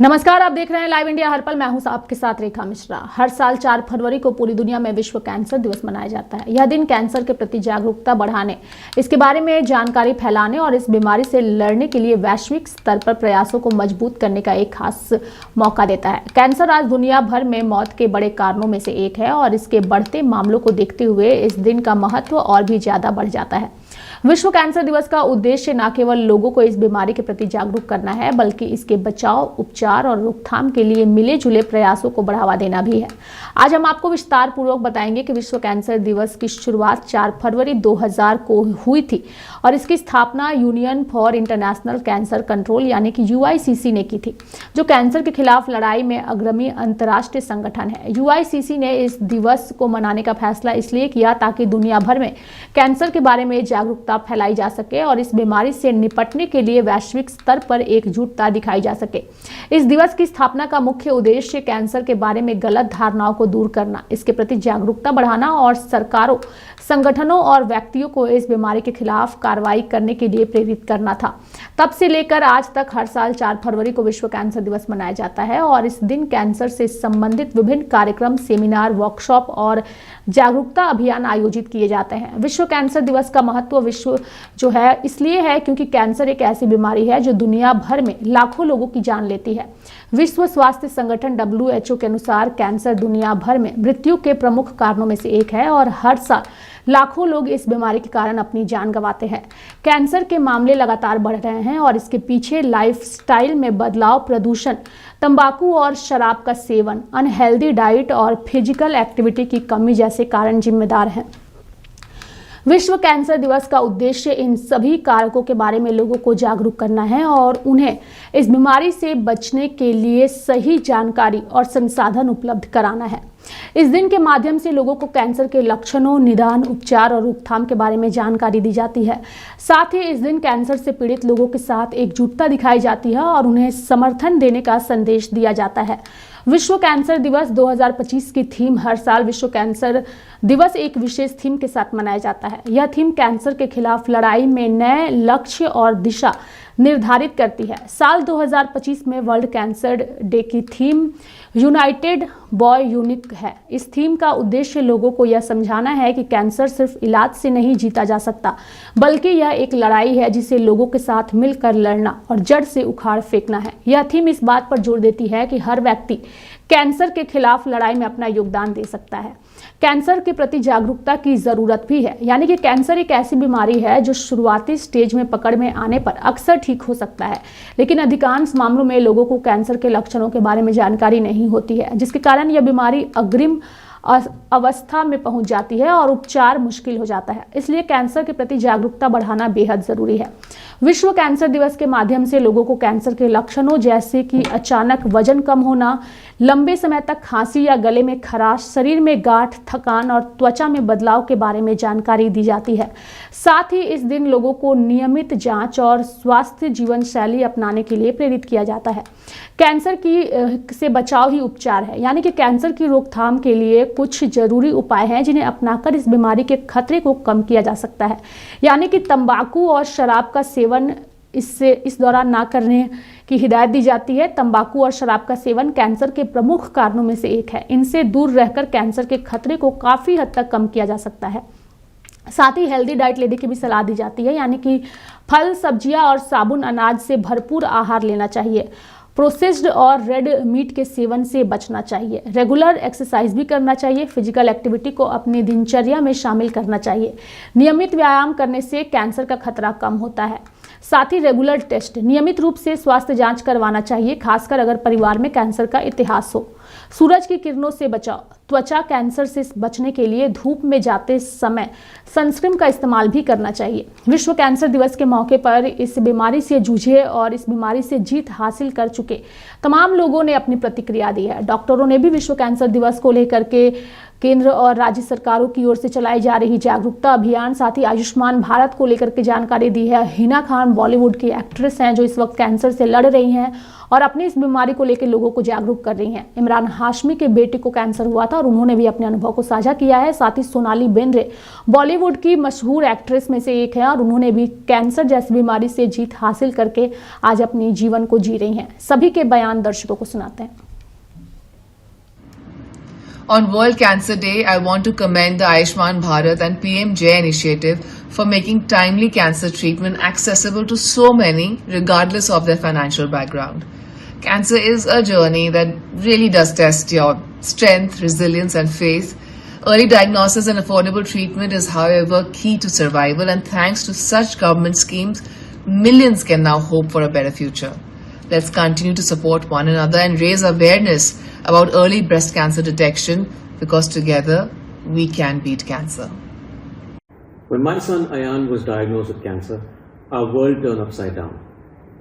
नमस्कार, आप देख रहे हैं लाइव इंडिया हर पल। मैं हूं आपके साथ रेखा मिश्रा। हर साल 4 फरवरी को पूरी दुनिया में विश्व कैंसर दिवस मनाया जाता है। यह दिन कैंसर के प्रति जागरूकता बढ़ाने, इसके बारे में जानकारी फैलाने और इस बीमारी से लड़ने के लिए वैश्विक स्तर पर प्रयासों को मजबूत करने का एक खास मौका देता है। कैंसर आज दुनिया भर में मौत के बड़े कारणों में से एक है और इसके बढ़ते मामलों को देखते हुए इस दिन का महत्व और भी ज्यादा बढ़ जाता है। विश्व कैंसर दिवस का उद्देश्य न केवल लोगों को इस बीमारी के प्रति जागरूक करना है, बल्कि इसके बचाव, उपचार और रोकथाम के लिए मिले जुले प्रयासों को बढ़ावा देना भी है। आज हम आपको विस्तार पूर्वक बताएंगे कि विश्व कैंसर दिवस की शुरुआत 4 फरवरी 2000 को हुई थी और इसकी स्थापना union for international cancer control यानी कि UICC ने की थी, जो कैंसर के खिलाफ लड़ाई में अग्रणी अंतर्राष्ट्रीय संगठन है। UICC ने इस दिवस को मनाने का फैसला इसलिए किया ताकि दुनिया भर में कैंसर के बारे में जागरूकता फैलाई जा सके और इस बीमारी से निपटने के लिए वैश्विक स्तर पर एकजुटता दिखाई जा सके। इस दिवस की स्थापना का मुख्य उद्देश्य कैंसर के बारे में गलत धारणाओं को दूर करना, इसके प्रति जागरूकता बढ़ाना और सरकारों, संगठनों और व्यक्तियों को इस बीमारी के खिलाफ कार्रवाई करने के लिए प्रेरित करना था। तब से लेकर आज तक हर साल 4 फरवरी को विश्व कैंसर दिवस मनाया जाता है और इस दिन कैंसर से संबंधित विभिन्न कार्यक्रम, सेमिनार, वर्कशॉप और जागरूकता अभियान आयोजित किए जाते हैं। विश्व कैंसर दिवस का महत्व विश्व जो है इसलिए है क्योंकि कैंसर एक ऐसी बीमारी है जो दुनिया भर में लाखों लोगों की जान लेती है। विश्व स्वास्थ्य संगठन WHO के अनुसार कैंसर दुनिया भर में मृत्यु के प्रमुख कारणों में से एक है और हर साल लाखों लोग इस बीमारी के कारण अपनी जान गंवाते हैं। कैंसर के मामले लगातार बढ़ रहे हैं और इसके पीछे लाइफस्टाइल में बदलाव, प्रदूषण, तंबाकू और शराब का सेवन, अनहेल्दी डाइट और फिजिकल एक्टिविटी की कमी जैसे कारण जिम्मेदार हैं। विश्व कैंसर दिवस का उद्देश्य इन सभी कारकों के बारे में लोगों को जागरूक करना है और उन्हें इस बीमारी से बचने के लिए सही जानकारी और संसाधन उपलब्ध कराना है। इस दिन के माध्यम से लोगों को कैंसर के लक्षणों, निदान, उपचार और रोकथाम के बारे में जानकारी दी जाती है। साथ ही इस दिन कैंसर से पीड़ित लोगों के साथ एकजुटता दिखाई जाती है और उन्हें समर्थन देने का संदेश दिया जाता है। विश्व कैंसर दिवस 2025 की थीम हर साल विश्व कैंसर दिवस एक विशेष थीम के साथ मनाया जाता है। यह थीम कैंसर के खिलाफ लड़ाई में नए लक्ष्य और दिशा निर्धारित करती है। साल 2025 में वर्ल्ड कैंसर डे की थीम यूनाइटेड बॉय यूनिक है। इस थीम का उद्देश्य लोगों को यह समझाना है कि कैंसर सिर्फ इलाज से नहीं जीता जा सकता, बल्कि यह एक लड़ाई है जिसे लोगों के साथ मिलकर लड़ना और जड़ से उखाड़ फेंकना है। यह थीम इस बात पर जोर देती है कि हर व्यक्ति कैंसर के खिलाफ लड़ाई में अपना योगदान दे सकता है। कैंसर के प्रति जागरूकता की जरूरत भी है, यानी कि कैंसर एक ऐसी बीमारी है जो शुरुआती स्टेज में पकड़ में आने पर अक्सर ठीक हो सकता है, लेकिन अधिकांश मामलों में लोगों को कैंसर के लक्षणों के बारे में जानकारी नहीं होती है, जिसके कारण यह बीमारी अग्रिम अवस्था में पहुंच जाती है और उपचार मुश्किल हो जाता है। इसलिए कैंसर के प्रति जागरूकता बढ़ाना बेहद जरूरी है। विश्व कैंसर दिवस के माध्यम से लोगों को कैंसर के लक्षणों जैसे कि अचानक वजन कम होना, लंबे समय तक खांसी या गले में खराश, शरीर में गांठ, थकान और त्वचा में बदलाव के बारे में जानकारी दी जाती है। साथ ही इस दिन लोगों को नियमित जांच और स्वास्थ्य जीवन शैली अपनाने के लिए प्रेरित किया जाता है। कैंसर से बचाव ही उपचार है, यानी कि कैंसर की रोकथाम के लिए कुछ जरूरी उपाय हैं जिन्हें अपनाकर इस बीमारी के खतरे को कम किया जा सकता है। यानी कि तंबाकू और शराब का सेवन इस दौरान ना करने की हिदायत दी जाती है। तंबाकू और शराब का सेवन कैंसर के प्रमुख कारणों में से एक है। इनसे दूर रहकर कैंसर के खतरे को काफी हद तक कम किया जा सकता है। साथ ही हेल्दी डाइट लेने की भी सलाह दी जाती है, यानी कि फल, सब्जियां और साबुन अनाज से भरपूर आहार लेना चाहिए। प्रोसेस्ड और रेड मीट के सेवन से बचना चाहिए। रेगुलर एक्सरसाइज भी करना चाहिए। फिजिकल एक्टिविटी को अपनी दिनचर्या में शामिल करना चाहिए। नियमित व्यायाम करने से कैंसर का खतरा कम होता है। साथ ही रेगुलर टेस्ट, नियमित रूप से स्वास्थ्य जांच करवाना चाहिए, खासकर अगर परिवार में कैंसर का इतिहास हो। सूरज की किरणों से बचाव, त्वचा कैंसर से बचने के लिए धूप में जाते समय सनस्क्रीन का इस्तेमाल भी करना चाहिए। विश्व कैंसर दिवस के मौके पर इस बीमारी से जूझे और इस बीमारी से जीत हासिल कर चुके तमाम लोगों ने अपनी प्रतिक्रिया दी है। डॉक्टरों ने भी विश्व कैंसर दिवस को लेकर के केंद्र और राज्य सरकारों की ओर से चलाई जा रही जागरूकता अभियान, साथ ही आयुष्मान भारत को लेकर के जानकारी दी है। हिना खान बॉलीवुड की एक्ट्रेस हैं जो इस वक्त कैंसर से लड़ रही हैं और अपनी इस बीमारी को लेकर लोगों को जागरूक कर रही हैं। इमरान हाशमी के बेटे को कैंसर हुआ था और उन्होंने भी अपने अनुभव को साझा किया है। साथ ही सोनाली बेंद्रे बॉलीवुड की मशहूर एक्ट्रेस में से एक है और उन्होंने भी कैंसर जैसी बीमारी से जीत हासिल करके आज अपने जीवन को जी रही हैं। सभी के बयान दर्शकों को सुनाते हैं। On World Cancer Day, I want to commend the Ayushman Bharat and PMJ initiative for making timely cancer treatment accessible to so many, regardless of their financial background. Cancer is a journey that really does test your strength, resilience, and faith. Early diagnosis and affordable treatment is, however, key to survival, and thanks to such government schemes, millions can now hope for a better future. Let's continue to support one another and raise awareness about early breast cancer detection, because together we can beat cancer. When my son Ayan was diagnosed with cancer, our world turned upside down.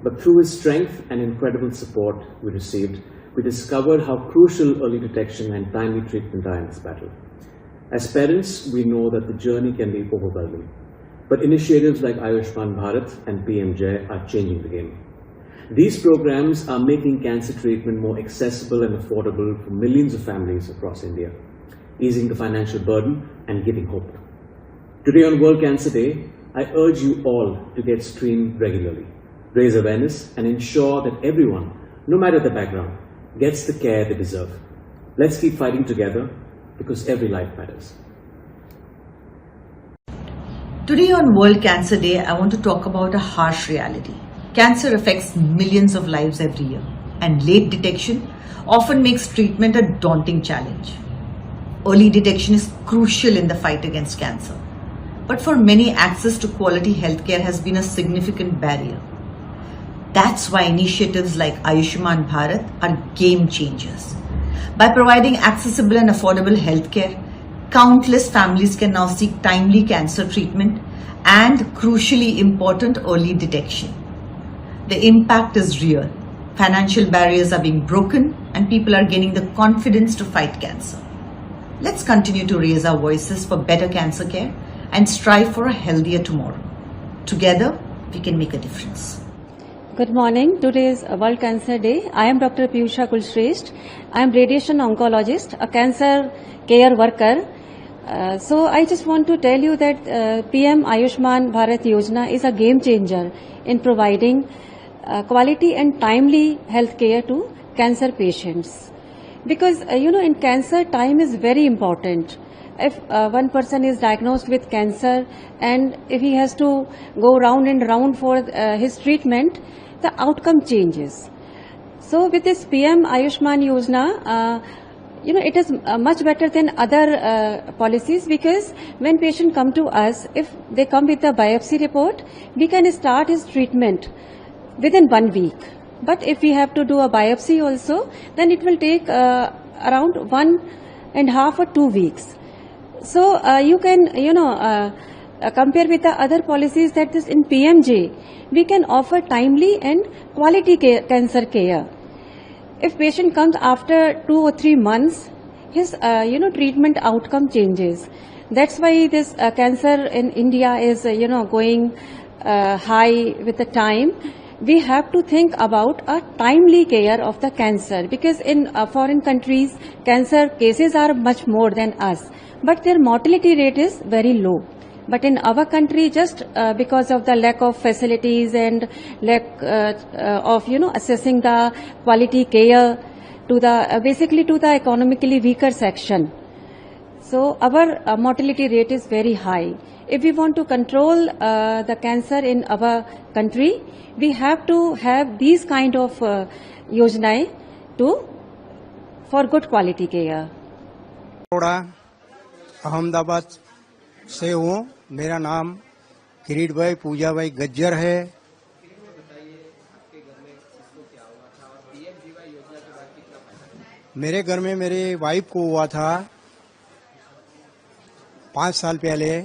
But through his strength and incredible support we received, we discovered how crucial early detection and timely treatment are in this battle. As parents, we know that the journey can be overwhelming. But initiatives like Ayushman Bharat and PMJ are changing the game. These programs are making cancer treatment more accessible and affordable for millions of families across India, easing the financial burden and giving hope. Today on World Cancer Day, I urge you all to get screened regularly, raise awareness and ensure that everyone, no matter the background, gets the care they deserve. Let's keep fighting together because every life matters. Today on World Cancer Day, I want to talk about a harsh reality. Cancer affects millions of lives every year, and late detection often makes treatment a daunting challenge. Early detection is crucial in the fight against cancer, but for many, access to quality healthcare has been a significant barrier. That's why initiatives like Ayushman Bharat are game changers. By providing accessible and affordable healthcare, countless families can now seek timely cancer treatment and, crucially important, early detection. The impact is real. Financial barriers are being broken and people are gaining the confidence to fight cancer. Let's continue to raise our voices for better cancer care and strive for a healthier tomorrow. Together, we can make a difference. Good morning. Today is World Cancer Day. I am Dr. Piyusha Kulshresht. I am radiation oncologist, a cancer care worker. So I just want to tell you that PM Ayushman Bharat Yojana is a game changer in providing quality and timely health care to cancer patients. Because, in cancer, time is very important. If one person is diagnosed with cancer and if he has to go round and round for his treatment, the outcome changes. So with this PM Ayushman Yojana, it is much better than other policies, because when patient come to us, if they come with a biopsy report, we can start his treatment within 1 week. But if we have to do a biopsy also, then it will take around 1.5 or 2 weeks. So you can, compare with the other policies that is in PMJ, we can offer timely and quality cancer care. If patient comes after 2 or 3 months, his, treatment outcome changes. That's why this cancer in India is, going high with the time. We have to think about a timely care of the cancer, because in foreign countries, cancer cases are much more than us, but their mortality rate is very low. But in our country, just because of the lack of facilities and lack of, assessing the quality care to the, basically to the economically weaker section. So our mortality rate is very high. If we want to control the cancer in our country, we have to have these kind of yojanaएं for good quality care. Ahmedabad से हूँ। मेरा नाम किरीट भाई पूजा भाई गज्जर है। मेरे घर में मेरे वाइफ को हुआ था 5 साल पहले।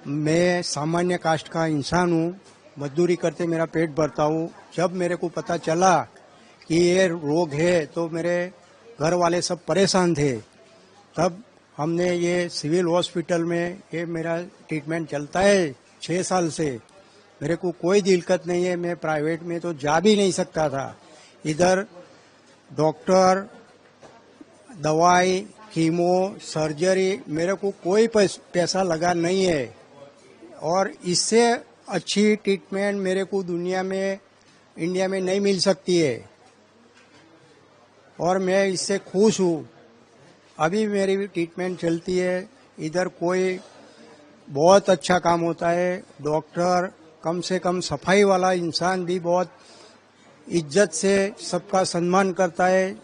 मैं सामान्य कास्ट का इंसान हूँ, मजदूरी करते मेरा पेट भरता हूँ। जब मेरे को पता चला कि ये रोग है तो मेरे घर वाले सब परेशान थे। तब हमने ये सिविल हॉस्पिटल में ये मेरा ट्रीटमेंट चलता है 6 साल से। मेरे को कोई दिक्कत नहीं है, मैं प्राइवेट में तो जा भी नहीं सकता था। इधर डॉक्टर, दवाई, कीमो, सर्जरी, मेरे को कोई पैसा लगा नहीं है। और इससे अच्छी ट्रीटमेंट मेरे को दुनिया में, इंडिया में नहीं मिल सकती है और मैं इससे खुश हूँ। अभी मेरी ट्रीटमेंट चलती है, इधर कोई बहुत अच्छा काम होता है। डॉक्टर, कम से कम सफाई वाला इंसान भी बहुत इज्जत से सबका सम्मान करता है।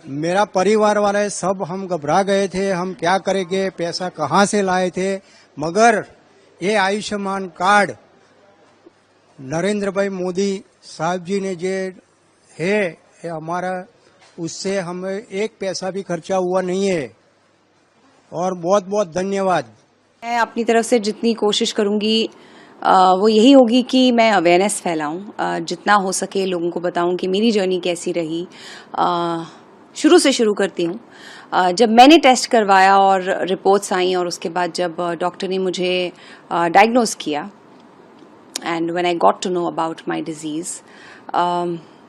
मेरा परिवार वाले सब हम घबरा गए थे, हम क्या करेंगे, पैसा कहाँ से लाए थे। मगर ये आयुष्मान कार्ड नरेंद्र भाई मोदी साहब जी ने जो है ये हमारा, उससे हमें एक पैसा भी खर्चा हुआ नहीं है और बहुत बहुत धन्यवाद। मैं अपनी तरफ से जितनी कोशिश करूंगी वो यही होगी कि मैं अवेयरनेस फैलाऊं, जितना हो सके लोगों को बताऊं कि मेरी जर्नी कैसी रही। शुरू से शुरू करती हूं। जब मैंने टेस्ट करवाया और रिपोर्ट्स आई और उसके बाद जब डॉक्टर ने मुझे डायग्नोज किया, and when I got to know about my disease,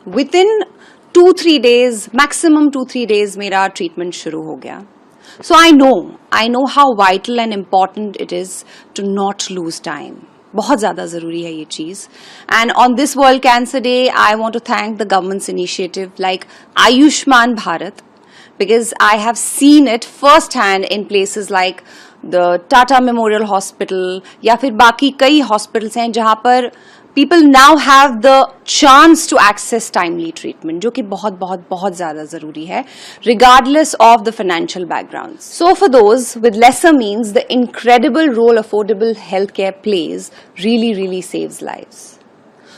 within 2-3 days, maximum 2-3 days, मेरा treatment शुरू हो गया. So I know how vital and important it is to not lose time. बहुत ज़्यादा ज़रूरी है ये चीज़. And on this World Cancer Day, I want to thank the government's initiative like Ayushman Bharat, because I have seen it first hand in places like the Tata Memorial Hospital या फिर बाकी कई hospitals हैं जहाँ पर people now have the chance to access timely treatment, जो कि बहुत बहुत बहुत ज़्यादा ज़रूरी है regardless of the financial backgrounds. So for those with lesser means, the incredible role affordable healthcare plays really saves lives.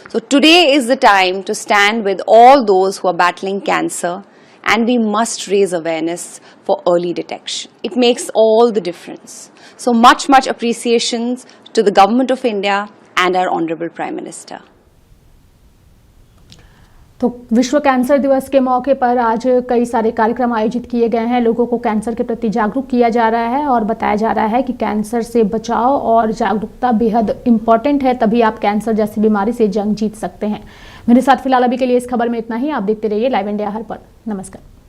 So today is the time to stand with all those who are battling cancer, and we must raise awareness for early detection. It makes all the difference. So much appreciations to the Government of India and our Honorable Prime Minister. तो विश्व cancer दिवस के मौके पर आज कई सारे कार्यक्रम आयोजित किए गए हैं। लोगों को कैंसर के प्रति जागरूक किया जा रहा है और बताया जा रहा है कि कैंसर से बचाव और जागरूकता बेहद इंपॉर्टेंट है, तभी आप कैंसर जैसी बीमारी से जंग जीत सकते हैं। मेरे साथ फिलहाल अभी के लिए इस खबर में इतना ही। आप देखते रहिए लाइव इंडिया हर पल। नमस्कार।